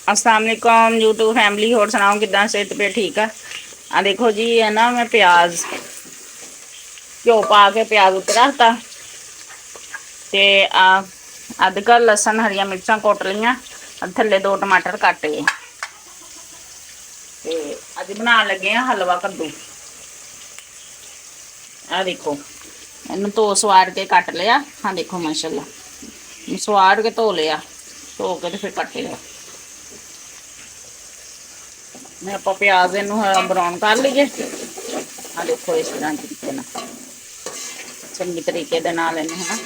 अस्सलाम वालेकुम YouTube family. होर सुनाओ किदा सेहत पे ठीक है। आ देखो जी है ना, मैं प्याज घ्यो पा के प्याज उत्ते रखता ते अदरक लसन हरिया मिर्चा कुट लियां, थल्ले 2 टमाटर कट गए ते अज बनाने लगे हैं हलवा कद्दू। आ देखो इनू धो सवार के कट लिया। हाँ देखो माशाल्लाह सवार के धो लिया, धो के फिर कटे लिया। मैं आप प्याज इनू ब्राउन कर लीए। आ देखो इस तरह तरीके ना चंगी तरीके दे नाल इनू है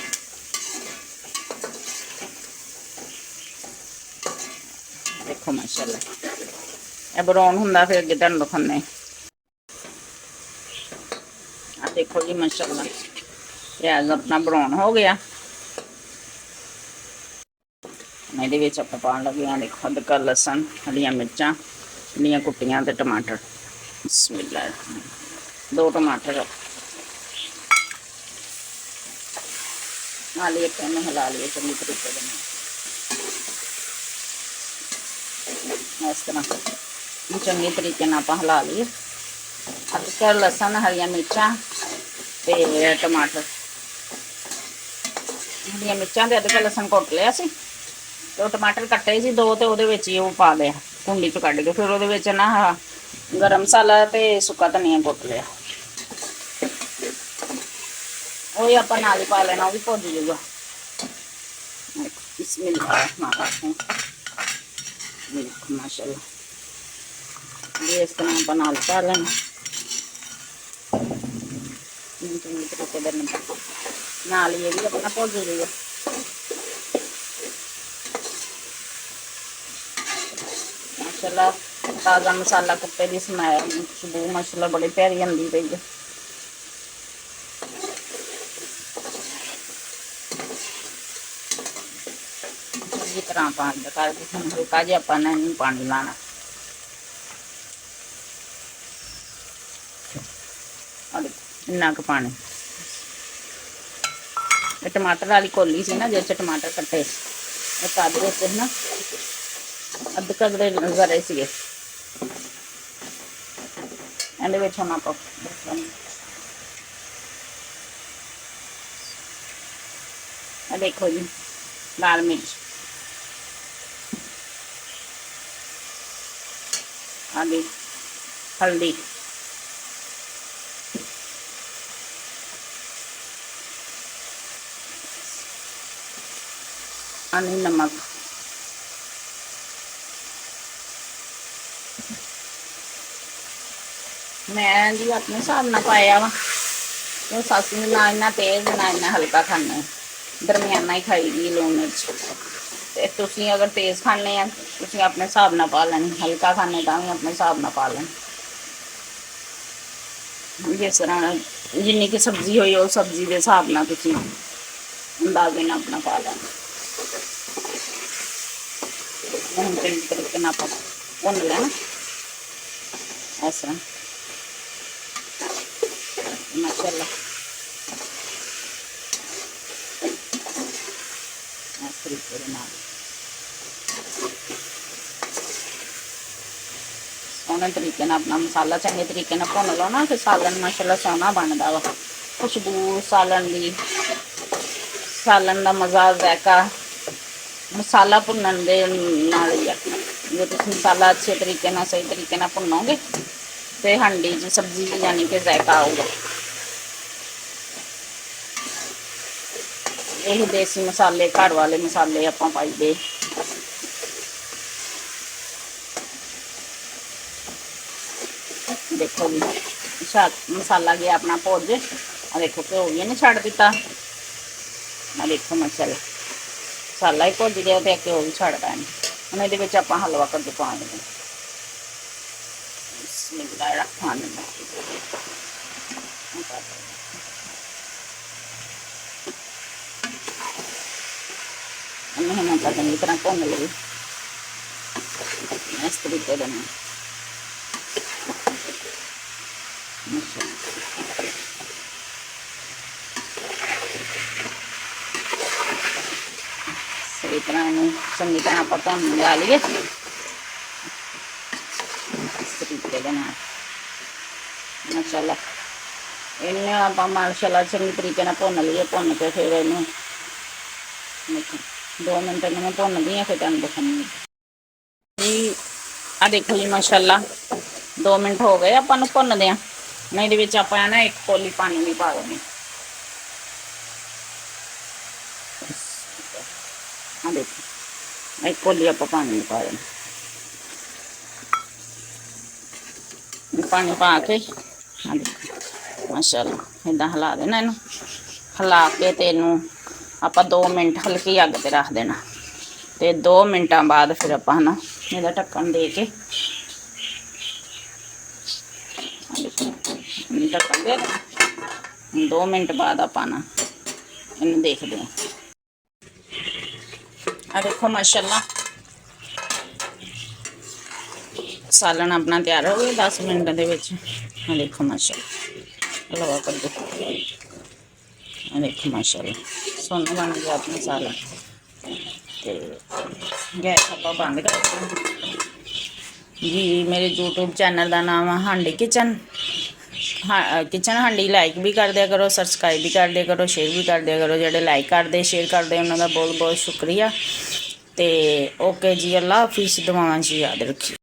देखो माशाल्लाह ये ब्राउन हुंदा फिर अगे तुहानू दिखाने। आ देखो जी माशाल्लाह प्याज अपना ब्राउन हो गया। ये विच आपां पाउण लगे हां देखो अदरक लसन हरिया मिर्चां इन्नियां कुट्टियां ते टमाटर। बिस्मिल्लाह 2 टमाटर नाल ही इन्नू हिला लिए चंगी तरीके दे नाल। इस तरह चंगी तरीके नाल आपां हिला लिए। अदरक लसन हरिया मिर्चां ते टमाटर हरिया मिर्चां ते अदरक लसन कुट लिया सी। तो टमाटर कट्टे सी 2 ते ओहदे विच ही वो पा लिया कुंडी च कढ के। फिर ओहदे विच ना गरम मसाला ते सुक्का धनिया कुट लिया, वही आप नाल ही पा लेना, वो भी भुज जूगा। माशाल्लाह ये इस तरह आप नाल पा लेना चंगी तरीके नाल ये भी अपना भुज जूगा। माशाल्लाह ताज़ा मसाला कुत्ते की स्मैल खुशबू माशाल्लाह बड़ी प्यारी आंदी पई है। चंगी तरह पानी करके हल्का जिहा अपना पानी लाना। इन्ना क पानी टमाटर वाली कोली सी ना जिस टमाटर कट्टे एक ना अदरक दे नज़ारे सीगे एंड विच हम आप देखो जी लाल मिर्च आदि हल्दी आनी नमक मैं जी अपने हिसाब न पाया वा तो सस ने ना इन्ना तेज ना इन्ना हल्का खाने दरमियाना ही खाई दी लून मिर्च। ते तुसीं अगर तेज खाने तुसीं अपने हिसाब न पा लैनी, हल्का खाने तां भी अपने हिसाब न पा लैनी। जिस तरह जिन्नी की सब्जी होई उस सब्जी के हिसाब न तुसीं अंदाजे नाल अपना पा लैना। हम चंगी तरीके नाल भुन लेना इस तरह माशाल्लाह इस तरीके दे नाल सोहने तरीके नाल अपना मसाला चंगे तरीके नाल भुन लो ना, फिर सालन माशाल्लाह सोहना बनदा वा। खुशबू सालन दी सालन दा मज़ा जायका मसाला भुनन दे नाल ही आ। जो तुम मसाला अच्छे तरीके नाल सही तरीके नाल भुनोगे तो हांडी जी सब्जी यानी कि जायका आऊगा। यही देसी मसाले घर वाले मसाले आपां पाई दे। देखो जी मसाला गया अपना भुज। देखो घ्यो भी नहीं छड्ड दिता। देखो माशाल्लाह मसाला ही भुज गया तो घ्यो भी छड्डदा है। हम ये आप हलवा कद्दू पा देंगे। हम चंगी तरह भुन ली इस तरीके से सही तरह चंगी तरह आप भुन ला लीए। ਨਾਲ ਮਸਾਲਾ। ਇਹਨੇ ਆਪਾਂ ਮਸਾਲਾ ਚੰਗੀ ਤਰੀਕੇ ਨਾਲ ਭੁੰਨ ਲਈਏ। ਭੁੰਨ ਕੇ ਫਿਰ ਇਹਨੂੰ 2 ਮਿੰਟ ਇਹਨੂੰ ਮੈਂ ਭੁੰਨਦੀ ਹਾਂ, ਫਿਰ ਤੁਹਾਨੂੰ ਦਿਖਾਉਂਦੀ ਜੀ। ਆ ਦੇਖੋ ਜੀ ਮਸਾਲਾ 2 ਮਿੰਟ ਹੋ ਗਏ ਆਪਾਂ ਨੂੰ ਭੁੰਨਦੇ ਆ। ਮੈਂ ਇਹਦੇ ਵਿੱਚ ਆਪਾਂ ਨਾ 1 ਕੌਲੀ ਪਾਣੀ ਵੀ ਪਾ ਦੇਣੀ। ਆ ਦੇਖੋ 1 ਕੌਲੀ ਆਪਾਂ ਪਾਣੀ ਪਾ ਦੇਣਾ। पानी पा के हाँ देखो माशाल्लाह इदा हिला देना। इनू हिला के तेनू आप 2 मिनट हल्की अग पर रख देना। तो 2 मिनटा बाद फिर आप ना इहदा ढक्कन दे के ढक्कन दे 2 मिनट बाद आप ना इनू देखते हैं। आ देखो माशाल्लाह सालन अपना तैयार हो गया 10 मिनट के। देखो माशाल्लाह लवा कर दो। देखो माशाल्लाह सोना बन गया अपना सालन। तो गैस आप बंद कर जी। मेरे यूट्यूब चैनल का नाम है हांडी किचन। हाँ किचन हांडी। लाइक भी कर दिया करो, सबसक्राइब भी कर दिया करो, शेयर भी कर दिया करो। जो लाइक करते शेयर करते उन्होंने बहुत बहुत शुक्रिया। तो ओके जी, अल्लाह हाफिज़। दुआवां जी याद रखिए।